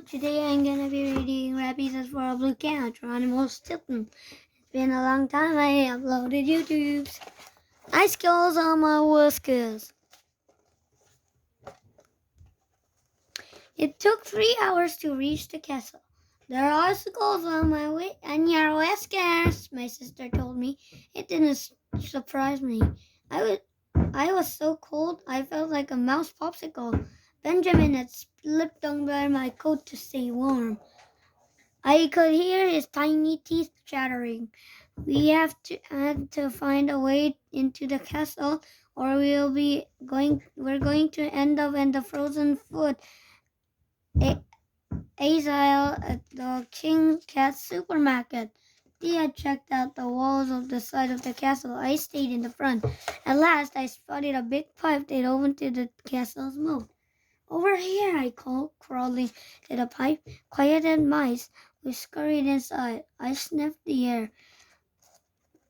Today I'm gonna be reading Rap Pieces for a Blue Cat, Geronimo Stilton. It's been a long time I uploaded YouTubes. Icicles on my whiskers. It took 3 hours to reach the castle. There are icicles on my way and your whiskers, my sister told me. It didn't surprise me. I was so cold I felt like a mouse popsicle. Benjamin had slipped under my coat to stay warm. I could hear his tiny teeth chattering. Had to find a way into the castle, or we're going to end up in the frozen food aisle at the King Cat supermarket. They had checked out the walls of the side of the castle. I stayed in the front. At last, I spotted a big pipe that opened to the castle's moat. Over here, I called, crawling to the pipe. Quiet as mice, we scurried inside. I sniffed the air.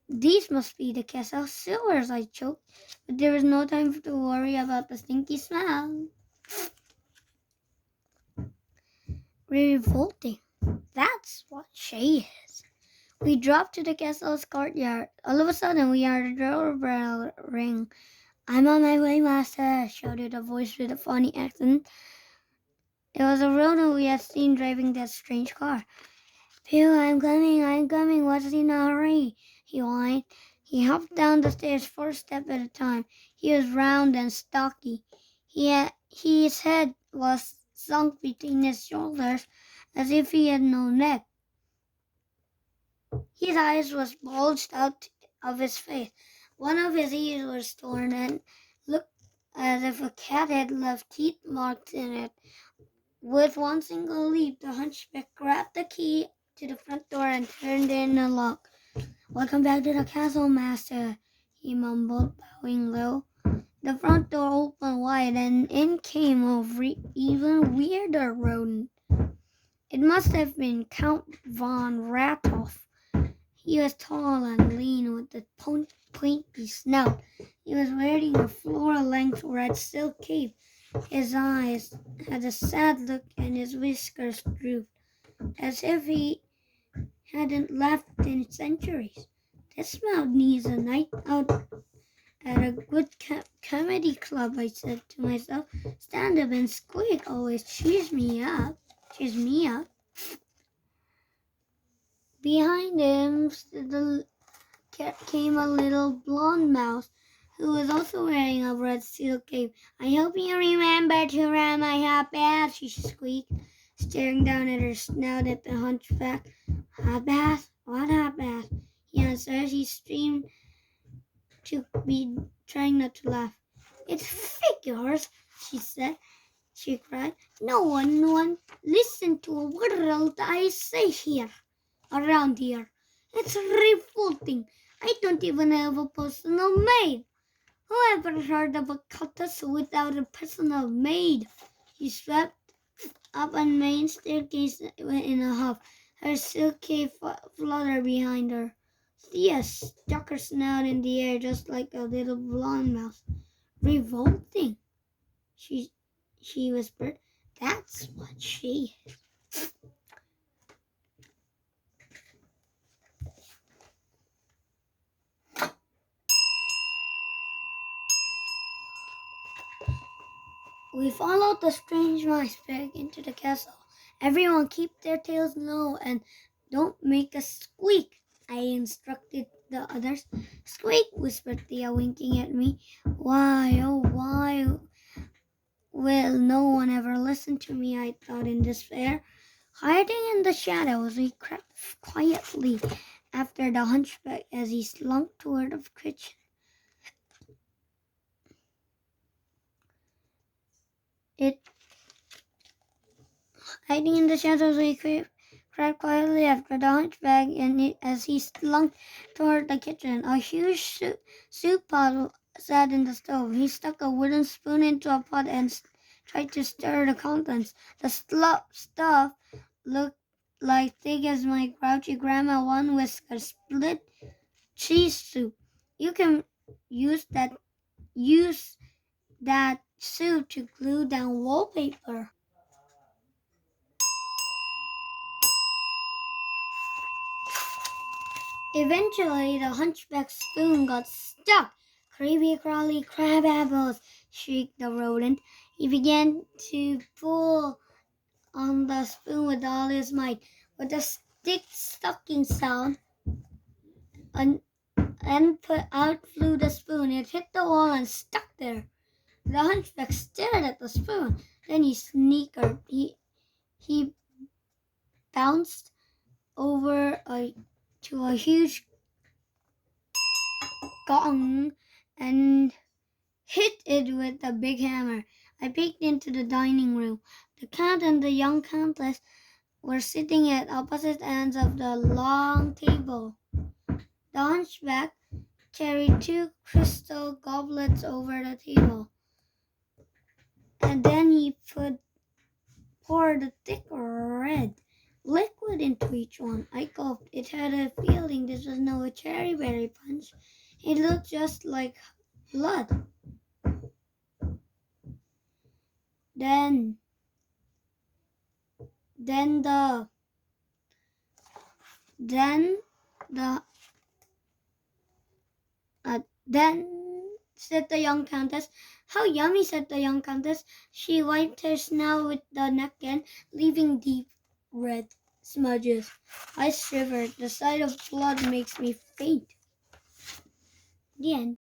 These must be the castle sewers, I choked. But there was no time to worry about the stinky smell. Revolting. That's what she is. We dropped to the castle's courtyard. All of a sudden, we heard a doorbell ring. "I'm on my way, master," shouted a voice with a funny accent. It was a Rono we had seen driving that strange car. "Phew, I'm coming, what's in a hurry?" he whined. He hopped down the stairs 4 steps at a time. He was round and stocky. His head was sunk between his shoulders as if he had no neck. His eyes was bulged out of his face. One of his ears was torn and looked as if a cat had left teeth marks in it. With one single leap, the hunchback grabbed the key to the front door and turned in the lock. "Welcome back to the castle, master," he mumbled, bowing low. The front door opened wide and in came a even weirder rodent. It must have been Count von Rathoff. He was tall and lean with a pointy snout. He was wearing a floor-length red silk cape. His eyes had a sad look and his whiskers drooped, as if he hadn't laughed in centuries. "This mouse needs a night out at a good comedy club," I said to myself. "Stand up and squeak always cheers me up. Behind him came a little blonde mouse who was also wearing a red silk cape. "I hope you remember to run my hot bath," she squeaked, staring down at her snout at the hunchback. "Hot bath? What hot bath?" he answered. He streamed to be trying not to laugh. "It's figures," she cried. "No one listen to a word I say around here. It's revolting. I don't even have a personal maid. Who ever heard of a countess without a personal maid?" She swept up a main staircase in a huff. Her silk cape fluttered behind her. Thea stuck her snout in the air just like a little blonde mouse. "Revolting," she whispered. "That's what she is." We followed the strange mice back into the castle. "Everyone keep their tails low and don't make a squeak," I instructed the others. "Squeak," whispered Thea, winking at me. Why, oh why will no one ever listen to me, I thought in despair. Hiding in the shadows, we crept quietly after the hunchback as he slunk toward the kitchen. Hiding in the shadows, we crept quietly after the hunchback as he slunk toward the kitchen. A huge soup pot sat in the stove. He stuck a wooden spoon into a pot and tried to stir the contents. The stuff looked like thick as my grouchy grandma one whisker. Split cheese soup. You can use that soup to glue down wallpaper. Eventually, the hunchback's spoon got stuck. Creepy crawly crab apples, shrieked the rodent. He began to pull on the spoon with all his might. With a stick-sucking sound, and out flew the spoon. It hit the wall and stuck there. The hunchback stared at the spoon. Then he sneakered. He bounced over to a huge gong and hit it with a big hammer. I peeked into the dining room. The count and the young countess were sitting at opposite ends of the long table. The hunchback carried two crystal goblets over the table, and then he poured a thick red liquid into each one. I gulped. It had a feeling this was no cherry berry punch. It looked just like blood. Then, then the, then the, then said the young countess. How yummy, said the young countess. She wiped her snout with the napkin, leaving deep red smudges. I shivered. The sight of blood makes me faint. The end.